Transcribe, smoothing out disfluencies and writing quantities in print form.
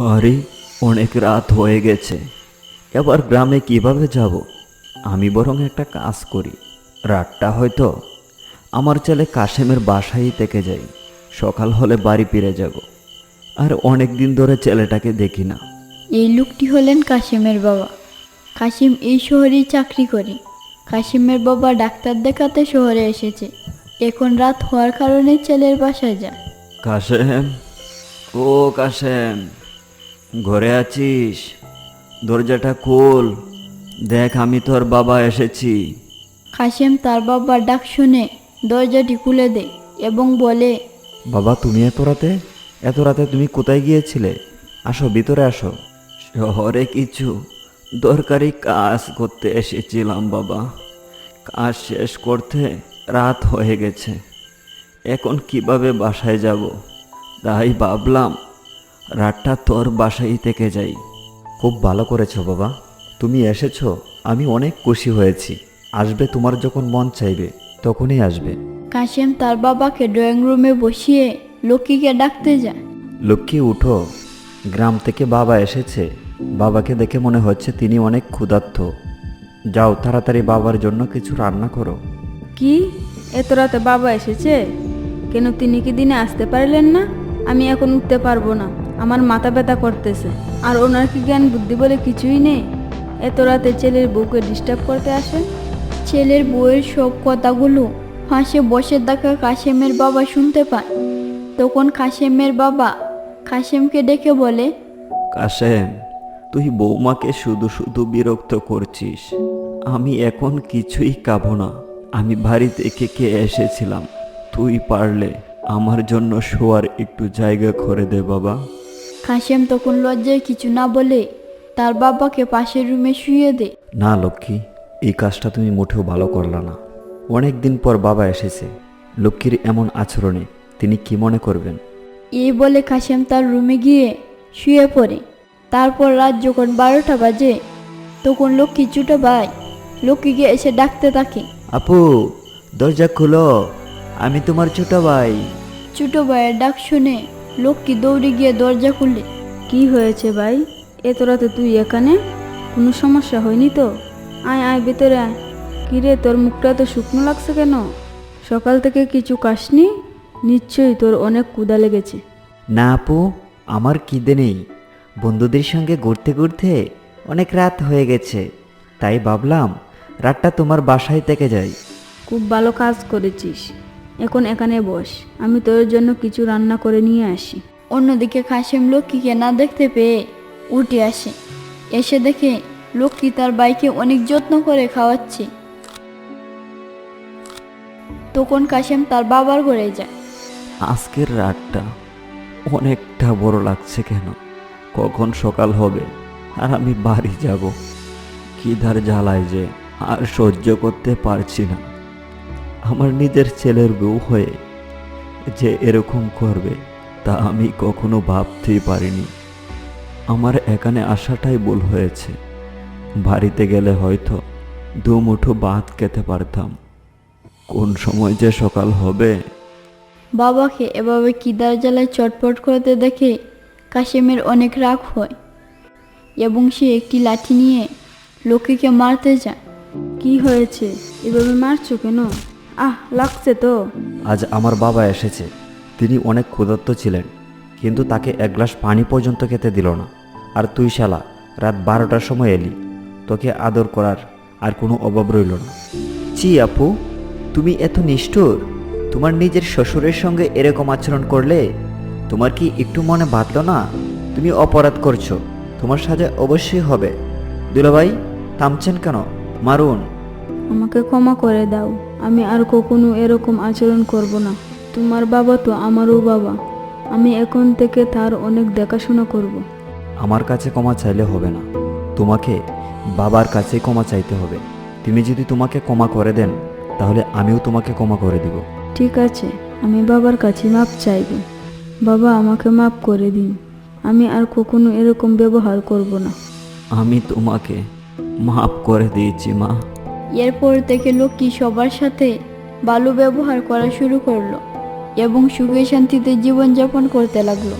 আরে, অনেক রাত হয়ে গেছে, এবার গ্রামে কিভাবে যাব? আমি বরং একটা কাজ করি, রাতটা হয়তো আমার ছেলে কাশেমের বাসায় থেকে যাই, সকাল হলে বাড়ি ফিরে যাব। আর অনেক দিন ধরে ছেলেটাকে দেখি না। এই লোকটি হলেন কাশিমের বাবা। কাশিম এই শহরেই চাকরি করে। কাশিমের বাবা ডাক্তার দেখাতে শহরে এসেছে। এখন রাত হওয়ার কারণে ছেলের বাসায় যায়। কাশেম, ও কাশেম, ঘরে আছিস? দরজাটা খোল, দেখ আমি তোর বাবা এসেছি। কাশিম তার বাবার ডাক শুনে দরজাটি খুলে দেয় এবং বলে, বাবা, তুমি এত রাতে তুমি কোথায় গিয়েছিলে? আসো, ভিতরে আসো। শহরে কিছু দরকারি কাজ করতে এসেছিলাম বাবা। কাজ শেষ করতে রাত হয়ে গেছে, এখন কিভাবে বাসায় যাব? তাই ভাবলাম রাতটা তোর বাসায় থেকে যাই। খুব ভালো করেছো বাবা, তুমি এসেছো, আমি অনেক খুশি হয়েছি। আসবে, তোমার যখন মন চাইবে তখনই আসবে। কাশিম তার বাবাকে ড্রয়িং রুমে বসিয়ে লক্ষ্মীকে ডাকতে যায়। লক্ষ্মী, উঠো, গ্রাম থেকে বাবা এসেছে। বাবাকে দেখে মনে হচ্ছে তিনি অনেক ক্ষুধার্ত। যাও, তাড়াতাড়ি বাবার জন্য কিছু রান্না করো। কি, এত রাতে বাবা এসেছে? কেন, তিনি কি দিনে আসতে পারলেন না? আমি এখন উঠতে পারবো না, আমার মাথা ব্যথা করতেছে। আর ওনার কি জ্ঞান বুদ্ধি বলে কিছুই নেই? এত রাতে ছেলের বউকে ডিস্টার্ব করতে আসে। ছেলের বউয়ের সব কথাগুলো পাশে বসে থাকা কাশিমের বাবা শুনতে পায়। তখন কাশিমের বাবা কাশিমকে ডেকে বলে, কাশেম, তুই বৌমাকে শুধু শুধু বিরক্ত করছিস। আমি এখন কিছুই খাবো না। আমি বাড়ি থেকে এসেছিলাম। তুই পারলে আমার জন্য শোয়ার একটু জায়গা করে দে বাবা। কাশিম তখন লজ্জায় কিছু না বলে তার বাবাকে পাশের রুমে শুইয়ে দেয়। না লক্ষ্মী, এই কাজটা তুমি মোটেও ভালো করলা না। অনেক দিন পর বাবা এসেছে, লক্ষ্মীর এমন আচরণে তিনি কি মনে করবেন? এই বলে কাশিম তার রুমে গিয়ে শুয়ে পড়ে। তারপর রাত যখন 12টা বাজে, তখন লক্ষ্মী ছোট ভাই লক্ষ্মীকে এসে ডাকতে থাকে। আপু, দরজা খুলো, আমি তোমার ছোট ভাই। ছোট ভাইয়ের ডাক শুনে লক্ষ্মী দৌড়ে গিয়ে দরজা খুলে। কি হয়েছে ভাই, এত রাতে তুই এখানে? কোনো সমস্যা হয়নি তো? আয় আয়, ভেতরে আয়। কিরে, তোর মুখটা তো শুকনো লাগছে কেন? সকাল থেকে কিছু খাসনি? নিশ্চয়ই তোর অনেক ক্ষুধা লেগেছে। না আপু, আমার খিদে নেই। বন্ধুদের সঙ্গে ঘুরতে ঘুরতে অনেক রাত হয়ে গেছে, তাই ভাবলাম রাতটা তোমার বাসায় থেকে যাই। খুব ভালো কাজ করেছিস। এখন এখানে বস, আমি তোর জন্য কিছু রান্না করে নিয়ে আসি। অন্যদিকে কাশিম লক্ষ্মীকে না দেখতে পেয়ে উঠে আসে। এসে দেখে লক্ষ্মী তার ভাইকে অনেক যত্ন করে খাওয়াচ্ছে। তখন কাশিম তার বাবার ঘরে যায়। আজকের রাতটা অনেকটা বড় লাগছে কেন? কখন সকাল হবে আর আমি বাড়ি যাব? খিদার জ্বালায় যে আর সহ্য করতে পারছি না। আমার নিজের ছেলের বউ হয়ে যে এরকম করবে তা আমি কখনো ভাবতেই পারিনি। আমার এখানে আসাটাই ভুল হয়েছে। বাড়িতে গেলে হয়তো দুমুঠো ভাত খেতে পারতাম। কোন সময় যে সকাল হবে। বাবাকে এভাবে খিদার জ্বালায় চটপট করতে দেখে কাশিমের অনেক রাগ হয় এবং সে একটি লাঠি নিয়ে লক্ষ্মীকে মারতে যায়। কি হয়েছে, এভাবে মারছো কেন? লাগছে তো। আজ আমার বাবা এসেছে। তিনি অনেক ক্ষুধার্ত ছিলেন, কিন্তু তাকে এক গ্লাস পানি পর্যন্ত খেতে দিল না। আর তুই শালা রাত 12টার সময় এলি, তোকে আদর করার আর কোনো অভাব রইল না। ছি আপু, তুমি এত নিষ্ঠুর। তোমার নিজের শ্বশুরের সঙ্গে এরকম আচরণ করলে তোমার কি একটু মনে বাঁধল না? তুমি অপরাধ করছো, তোমার সাজা অবশ্যই হবে। দুলাভাই, থামছেন কেন? মারুন। আমাকে ক্ষমা করে দাও, আমি আর কখনো এরকম আচরণ করব না। তোমার বাবা তো আমারও বাবা, আমি এখন থেকে তার অনেক দেখাশোনা করব। আমার কাছে ক্ষমা চাইলে হবে না, তোমাকে বাবার কাছে ক্ষমা চাইতে হবে। তিনি যদি তোমাকে ক্ষমা করে দেন তাহলে আমিও তোমাকে ক্ষমা করে দিব। ঠিক আছে, আমি বাবার কাছে মাপ চাইব। বাবা, আমাকে মাপ করে দিন, আমি আর কখনো এরকম ব্যবহার করব না। আমি তোমাকে মাফ করে দিয়েছি মা। এরপর থেকে লক্ষ্মী সবার সাথে ভালো ব্যবহার করা শুরু করলো এবং সুখে শান্তিতে জীবনযাপন করতে লাগলো।